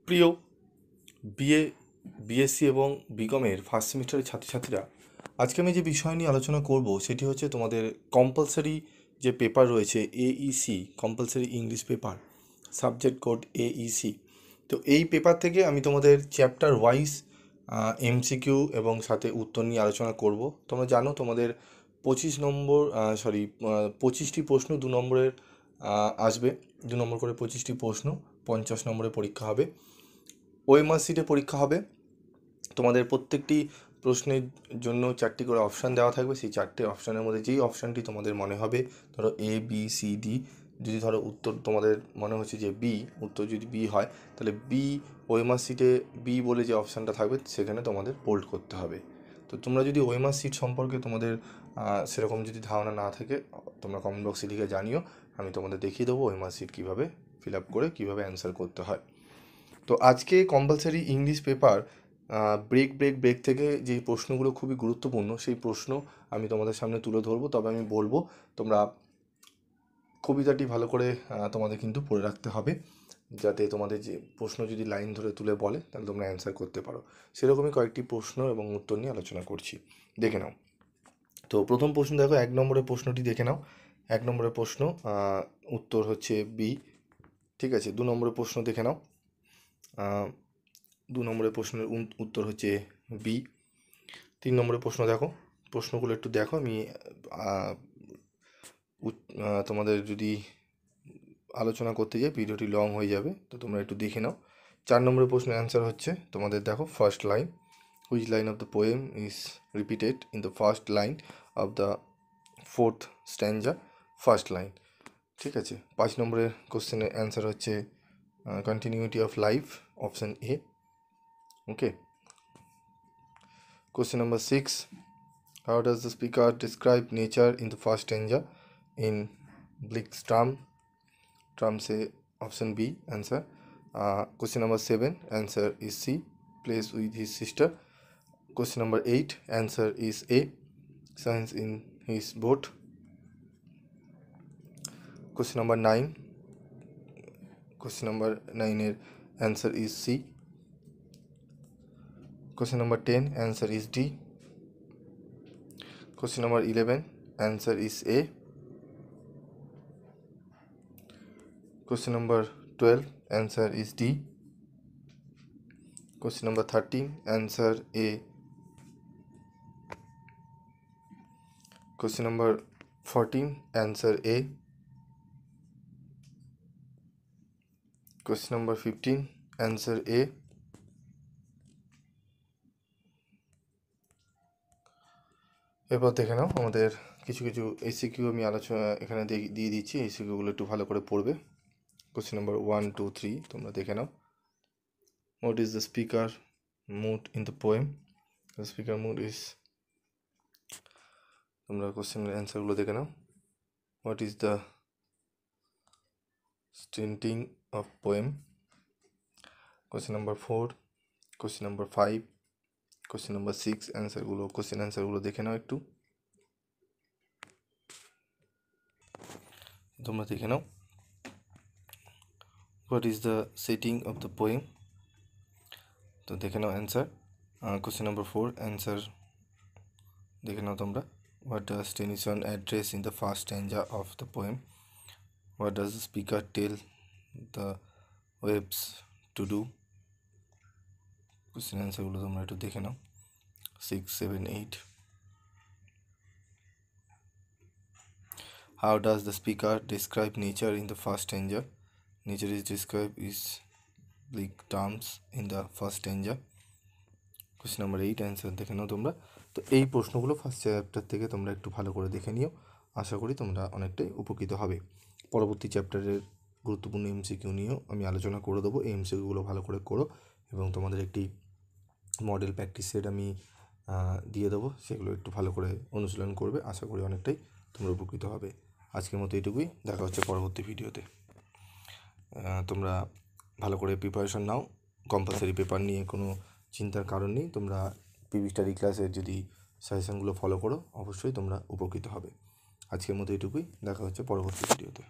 প্রিয় BA BSc এবং বিকমের first সেমিস্টারের ছাত্রছাত্রীরা, আজকে আমি যে বিষয় নিয়ে আলোচনা করব সেটি হচ্ছে তোমাদের কম্পালসারি যে পেপার রয়েছে AEC, compulsory English paper, subject code AEC. তো এই পেপার থেকে আমি তোমাদের চ্যাপ্টার ওয়াইজ এমসিকিউ এবং সাথে উত্তর নিয়ে আলোচনা করব। তোমরা জানো তোমাদের 25টি প্রশ্ন 2 নম্বরের আসবে, 2 নম্বর করে 25টি প্রশ্ন, 50 নম্বরের পরীক্ষা হবে। ওএমআর সিটে পরীক্ষা হবে। তোমাদের প্রত্যেকটি প্রশ্নের জন্য 4টি করে অপশান দেওয়া থাকবে। সেই 4টে অপশানের মধ্যে যেই অপশানটি তোমাদের মনে হবে, ধরো এ বি সি ডি, যদি ধরো উত্তর তোমাদের মনে হচ্ছে যে বি, উত্তর যদি বি হয় তাহলে বি, ওএমআর সিটে বি বলে যে অপশানটা থাকবে সেখানে তোমাদের বোল্ড করতে হবে। তো তোমরা যদি ওএমআর সিট সম্পর্কে তোমাদের সেরকম যদি ধারণা না থাকে, তোমরা কমেন্ট বক্সে লিখে জানিও, আমি তোমাদের দেখিয়ে দেবো ওএমআর সিট কীভাবে ফিল আপ করে কীভাবে অ্যান্সার করতে হয়। তো আজকে কম্পালসারি ইংলিশ পেপার ব্রেক থেকে যে প্রশ্নগুলো খুবই গুরুত্বপূর্ণ সেই প্রশ্ন আমি তোমাদের সামনে তুলে ধরবো। তবে আমি বলবো তোমরা কবিতাটি ভালো করে তোমাদের কিন্তু পড়ে রাখতে হবে, যাতে তোমাদের যে প্রশ্ন যদি লাইন ধরে তুলে বলে তাহলে তোমরা অ্যান্সার করতে পারো। সেরকমই কয়েকটি প্রশ্ন এবং উত্তর নিয়ে আলোচনা করছি, দেখে নাও। তো প্রথম প্রশ্ন দেখো, 1 নম্বরের প্রশ্নটি দেখে নাও। 1 নম্বরের প্রশ্ন উত্তর হচ্ছে বি, ঠিক আছে। 2 নম্বরের প্রশ্ন দেখে নাও। 2 নম্বরের প্রশ্নের উত্তর হচ্ছে বি। 3 নম্বরের প্রশ্ন দেখো, প্রশ্নগুলো একটু দেখো। আমি তোমাদের যদি আলোচনা করতে যাই ভিডিওটি লং হয়ে যাবে, তো তোমরা একটু দেখে নাও। 4 নম্বরের প্রশ্নের অ্যান্সার হচ্ছে তোমাদের দেখো first line, which line of the poem is repeated in the first line of the 4th stanza, first line, ঠিক আছে। 5 নম্বরের কোশ্চেনের অ্যান্সার হচ্ছে continuity of life, option A, okay. Question number 6. How does the speaker describe nature in the first stanza in Blick's term say option B, answer. Question number 7, answer is C, plays with his sister. Question number 8, answer is A, signs in his boat. Question number 9, এর answer is C. Question number 10, answer is D. Question number 11, answer is A. Question number 12, answer is D. Question number 13, answer A. Question number 14, answer A. Question number 15, answer A. এরপর দেখে নাও আমাদের কিছু SCQ আমি আলোচনা এখানে দিয়ে দিচ্ছি, এসিকিউগুলো একটু ভালো করে পড়বে। কোশ্চেন নাম্বার 1, 2, 3 তোমরা দেখে নাও। What is the speaker mood in the poem? The speaker mood is, তোমরা কোশ্চেনের অ্যান্সারগুলো দেখে নাও। What is the stinting of poem? Question number 4, question number 5, question number 6 অ্যান্সারগুলো দেখে নাও একটু, তোমরা দেখে নাও। What is the setting of the poem? তো দেখে নাও অ্যান্সার। কোশ্চেন নাম্বার 4 অ্যান্সার দেখে নাও তোমরা। What does Tennyson address in the first স্ট্যাঞ্জা of the poem? What does the speaker tell the waves to do? Question অ্যান্সারগুলো তোমরা একটু দেখে নাও, 6, 7, 8. How does the speaker describe nature in the first stanza? Nature is described is bleak terms in the first stanza. Question number 8 answer দেখে নাও তোমরা। তো এই প্রশ্নগুলো ফার্স্ট চ্যাপ্টার থেকে তোমরা একটু ভালো করে দেখে নিও, আশা করি তোমরা অনেকটাই উপকৃত হবে। পরবর্তী চ্যাপ্টারের গুরুত্বপূর্ণ এমসিকিউ নিয়েও আমি আলোচনা করে দেবো। এই এমসিকিউগুলো ভালো করে করো এবং তোমাদের একটি মডেল প্র্যাকটিস সেট আমি দিয়ে দেবো, সেগুলো একটু ভালো করে অনুশীলন করবে, আশা করি অনেকটাই তোমরা উপকৃত হবে। আজকের মতো এইটুকুই, দেখা হচ্ছে পরবর্তী ভিডিওতে। তোমরা ভালো করে প্রিপারেশন নাও, কম্পালসারি পেপার নিয়ে কোনো চিন্তার কারণ নেই। তোমরা পিভি স্টাডি ক্লাসের যদি সাজেশনগুলো ফলো করো অবশ্যই তোমরা উপকৃত হবে। আজকের মতো এইটুকুই, দেখা হচ্ছে পরবর্তী ভিডিওতে।